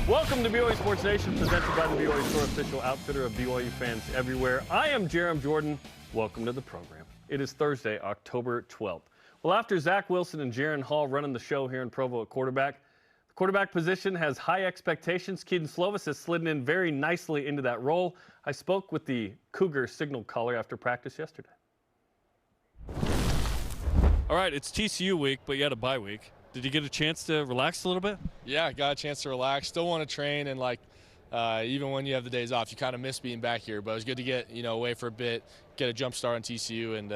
Welcome to BYU Sports Nation, presented by the BYU Store, official outfitter of BYU fans everywhere. I am Jarom Jordan. Welcome to the program. It is Thursday, October 12th. Well, after Zach Wilson and Jaron Hall running the show here in Provo at quarterback, the quarterback position has high expectations. Kedon Slovis has slid in very nicely into that role. I spoke with the Cougar signal caller after practice yesterday. All right, it's TCU week, but you had a bye week. Did you get a chance to relax a little bit? Yeah, got a chance to relax. Still want to train, and even when you have the days off, you kind of miss being back here. But it was good to get away for a bit, get a jump start on TCU, and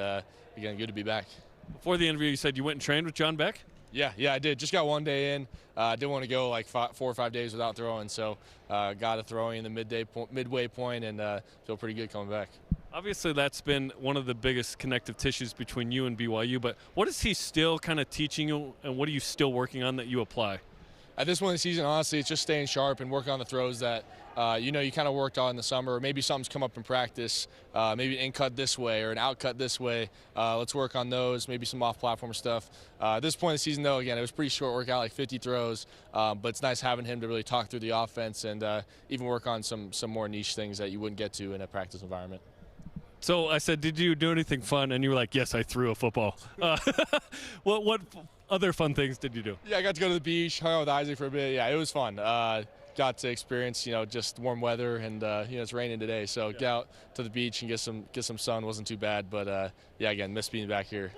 again, good to be back. Before the interview, you said you went and trained with John Beck? Yeah, I did. Just got one day in. Didn't want to go like 4 or 5 days without throwing, so got a throwing in the midway point, and feel pretty good coming back. Obviously, that's been one of the biggest connective tissues between you and BYU, but what is he still kind of teaching you, and what are you still working on that you apply? At this point in the season, honestly, it's just staying sharp and working on the throws that, you kind of worked on in the summer, or maybe something's come up in practice, maybe an in-cut this way or an out-cut this way. Let's work on those, maybe some off-platform stuff. At this point in the season, though, again, it was pretty short workout, like 50 throws, but it's nice having him to really talk through the offense and even work on some more niche things that you wouldn't get to in a practice environment. So I said, did you do anything fun? And you were like, yes, I threw a football. What other fun things did you do? Yeah, I got to go to the beach, hung out with Isaac for a bit. Yeah, it was fun. Got to experience, just warm weather, and it's raining today, so get out to the beach and get some sun. Wasn't too bad, but yeah, again, miss being back here.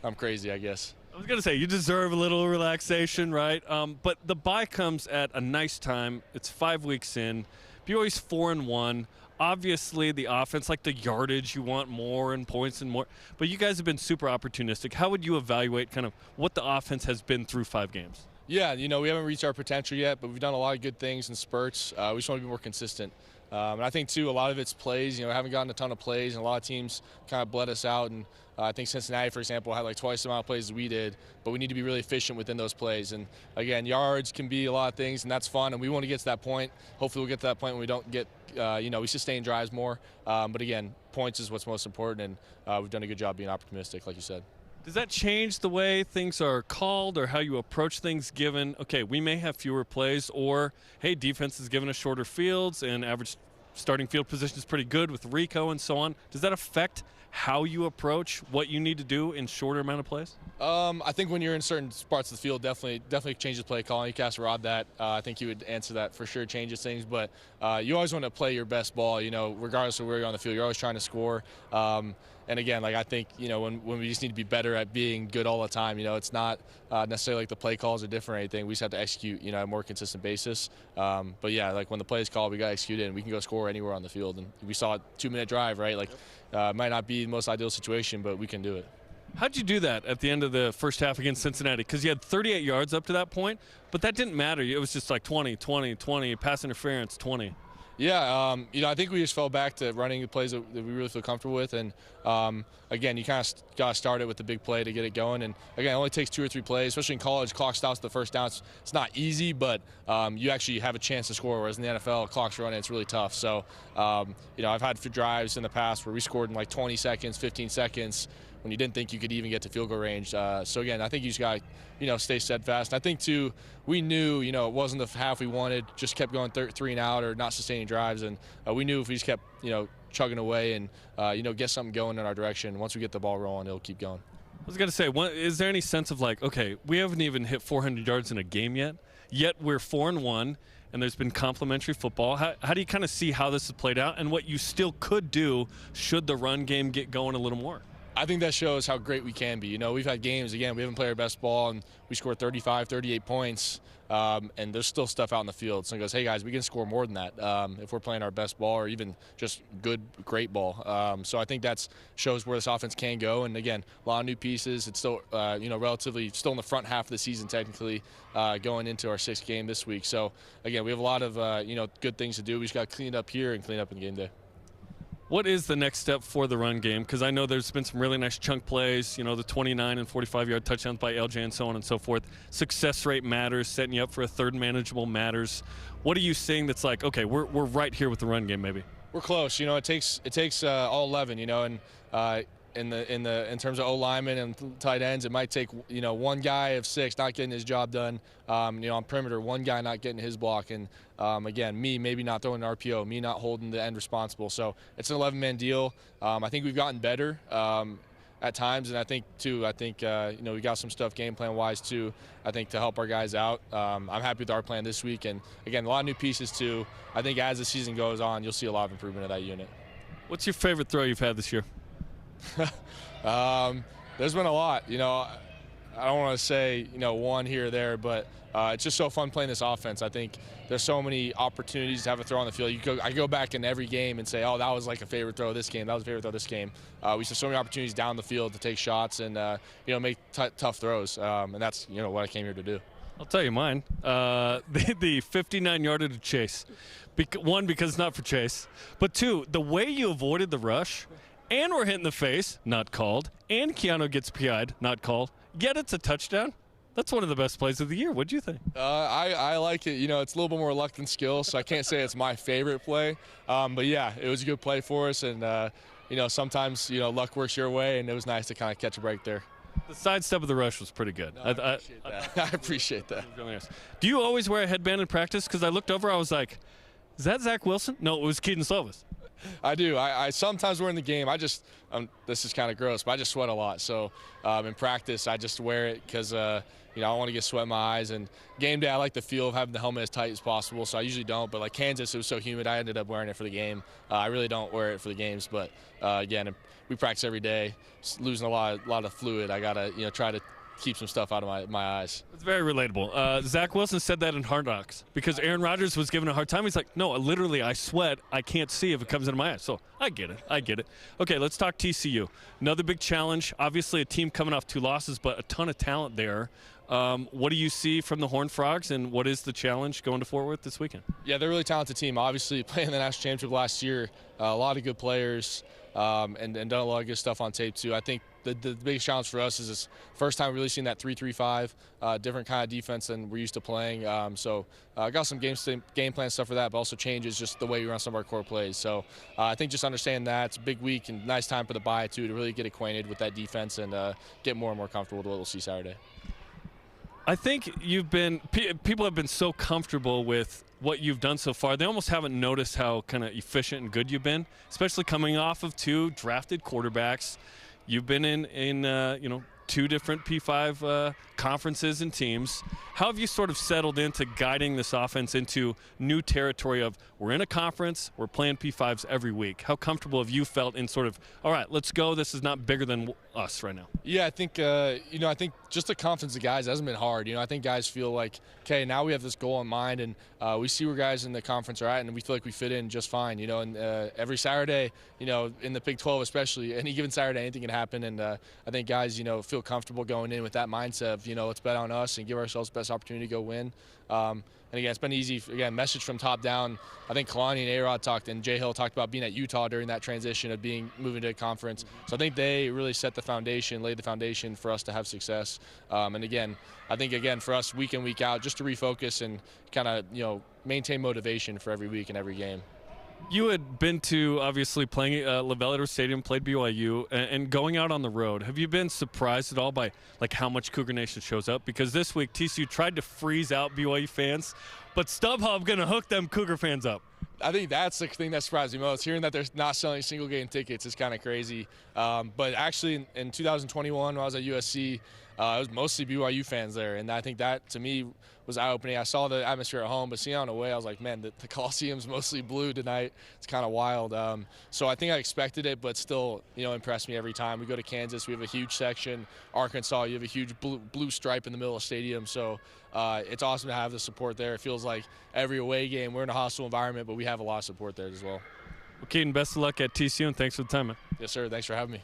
I'm crazy, I guess. I was going to say, you deserve a little relaxation, right? But the bye comes at a nice time. It's 5 weeks in. BYU's 4-1. Obviously, the offense, like the yardage, you want more and points and more. But you guys have been super opportunistic. How would you evaluate kind of what the offense has been through 5 games? Yeah, we haven't reached our potential yet, but we've done a lot of good things in spurts. We just want to be more consistent. And I think, too, a lot of it's plays. Haven't gotten a ton of plays, and a lot of teams kind of bled us out. And I think Cincinnati, for example, had like twice the amount of plays as we did, but we need to be really efficient within those plays. And, again, yards can be a lot of things, and that's fun, and we want to get to that point. Hopefully we'll get to that point when we don't get, we sustain drives more. But, again, points is what's most important, and we've done a good job being opportunistic, like you said. Does that change the way things are called or how you approach things given, okay, we may have fewer plays, or, hey, defense is giving us shorter fields and average starting field position is pretty good with Rico and so on? Does that affect how you approach what you need to do in shorter amount of plays? I think when you're in certain parts of the field, definitely changes play calling. You can ask Rod that. I think he would answer that for sure, changes things. But you always want to play your best ball, regardless of where you're on the field. You're always trying to score. And again, I think, when we just need to be better at being good all the time, it's not necessarily like the play calls are different or anything. We just have to execute, on a more consistent basis. But yeah, like when the play is called, we got to execute it, and we can go score anywhere on the field. And we saw a 2-minute drive, right? Might not be the most ideal situation, but we can do it. How'd you do that at the end of the first half against Cincinnati? Because you had 38 yards up to that point, but that didn't matter. It was just like 20, 20, 20, pass interference, 20. Yeah, I think we just fell back to running the plays that we really feel comfortable with. And, again, you kind of got to start it with the big play to get it going. And, again, it only takes 2 or 3 plays, especially in college. Clock stops the first down. It's not easy, but you actually have a chance to score, whereas in the NFL, clock's running. It's really tough. So, I've had drives in the past where we scored in like 20 seconds, 15 seconds when you didn't think you could even get to field goal range. So, again, I think you just got to, stay steadfast. And I think, too, we knew, it wasn't the half we wanted, just kept going 3 and out or not sustaining drives. And we knew if we just kept, chugging away and, get something going in our direction, once we get the ball rolling, it'll keep going. I was going to say, is there any sense of like, okay, we haven't even hit 400 yards in a game yet we're 4-1, and there's been complimentary football. How do you kind of see how this has played out and what you still could do should the run game get going a little more? I think that shows how great we can be. We've had games, again, we haven't played our best ball, and we scored 35, 38 points, and there's still stuff out in the field. So it goes, hey, guys, we can score more than that if we're playing our best ball or even just good, great ball. So I think that shows where this offense can go. And, again, a lot of new pieces. It's still, relatively still in the front half of the season technically going into our 6th game this week. So, again, we have a lot of, good things to do. We just got to clean it up here and clean up in game day. What is the next step for the run game? Because I know there's been some really nice chunk plays, the 29 and 45-yard touchdowns by LJ and so on and so forth. Success rate matters. Setting you up for a third manageable matters. What are you seeing that's like, okay, we're right here with the run game maybe? We're close. It takes all 11, and in terms of O linemen and tight ends, it might take one guy of 6 not getting his job done. On perimeter, one guy not getting his block, and again, me maybe not throwing an RPO, me not holding the end responsible. So it's an 11-man deal. I think we've gotten better at times, and I think we got some stuff game plan wise too. I think to help our guys out. I'm happy with our plan this week, and again, a lot of new pieces too. I think as the season goes on, you'll see a lot of improvement of that unit. What's your favorite throw you've had this year? There's been a lot. I don't want to say one here or there, but it's just so fun playing this offense. I think there's so many opportunities to have a throw on the field. I go back in every game and say, oh, that was like a favorite throw this game. That was a favorite throw this game. We see so many opportunities down the field to take shots and make tough throws, and that's what I came here to do. I'll tell you mine. The 59-yarder to Chase. One, because it's not for Chase. But two, the way you avoided the rush, and we're hit in the face, not called, and Keanu gets PI'd, not called, yet it's a touchdown. That's one of the best plays of the year. What'd you think? I like it. It's a little bit more luck than skill, so I can't say it's my favorite play. But, yeah, it was a good play for us. And, sometimes, luck works your way, and it was nice to kind of catch a break there. The sidestep of the rush was pretty good. No, I appreciate that. I appreciate that. Really nice. Do you always wear a headband in practice? Because I looked over, I was like, is that Zach Wilson? No, it was Kedon Slovis. I do. I sometimes wear in the game. This is kind of gross, but I just sweat a lot. So in practice, I just wear it because I don't want to get sweat in my eyes. And game day, I like the feel of having the helmet as tight as possible. So I usually don't. But like Kansas, it was so humid, I ended up wearing it for the game. I really don't wear it for the games. But again, we practice every day. Just losing a lot of fluid. I gotta try to keep some stuff out of my eyes. It's very relatable. Zach Wilson said that in Hard Knocks because Aaron Rodgers was giving a hard time. He's like, no, literally, I sweat. I can't see if it comes into my eyes. So I get it. Okay, let's talk TCU. Another big challenge. Obviously, a team coming off 2 losses, but a ton of talent there. What do you see from the Horned Frogs, and what is the challenge going to Fort Worth this weekend? Yeah, they're a really talented team. Obviously, playing the national championship last year, a lot of good players, and done a lot of good stuff on tape too. I think the biggest challenge for us is this first time really seeing that 3-3-5, different kind of defense than we're used to playing. So I got some game plan stuff for that, but also changes just the way we run some of our core plays. So I think just understand that it's a big week and nice time for the bye too to really get acquainted with that defense and get more and more comfortable with what we'll see Saturday. I think people have been so comfortable with what you've done so far. They almost haven't noticed how kind of efficient and good you've been, especially coming off of 2 drafted quarterbacks. You've been in 2 different P5 conferences and teams. How have you sort of settled into guiding this offense into new territory of we're in a conference, we're playing P5s every week? How comfortable have you felt in sort of, all right, let's go, this is not bigger than us right now? Yeah, I think, I think just the confidence of guys hasn't been hard. I think guys feel like, okay, now we have this goal in mind, and we see where guys in the conference are at, and we feel like we fit in just fine, and every Saturday, in the Big 12 especially, any given Saturday, anything can happen, and I think guys, feel comfortable going in with that mindset of, let's bet on us and give ourselves the best opportunity to go win. And again, it's been easy. Again, message from top down. I think Kalani and A-Rod talked, and Jay Hill talked about being at Utah during that transition of moving to a conference. So I think they really laid the foundation for us to have success. And again, I think for us, week in, week out, just to refocus and kind of maintain motivation for every week and every game. You had been to, obviously, playing at LaVell Stadium, played BYU, and going out on the road. Have you been surprised at all by how much Cougar Nation shows up? Because this week, TCU tried to freeze out BYU fans, but StubHub going to hook them Cougar fans up. I think that's the thing that surprised me most. Hearing that they're not selling single-game tickets is kind of crazy. But actually, in 2021, when I was at USC, it was mostly BYU fans there, and I think that, to me, was eye-opening. I saw the atmosphere at home, but seeing it on the way, I was like, man, the Coliseum's mostly blue tonight. It's kind of wild. So I think I expected it, but still, impressed me every time. We go to Kansas, we have a huge section. Arkansas, you have a huge blue stripe in the middle of the stadium. So it's awesome to have the support there. It feels like every away game, we're in a hostile environment, but we have a lot of support there as well. Well, Kedon, best of luck at TCU, and thanks for the time, man. Yes, sir. Thanks for having me.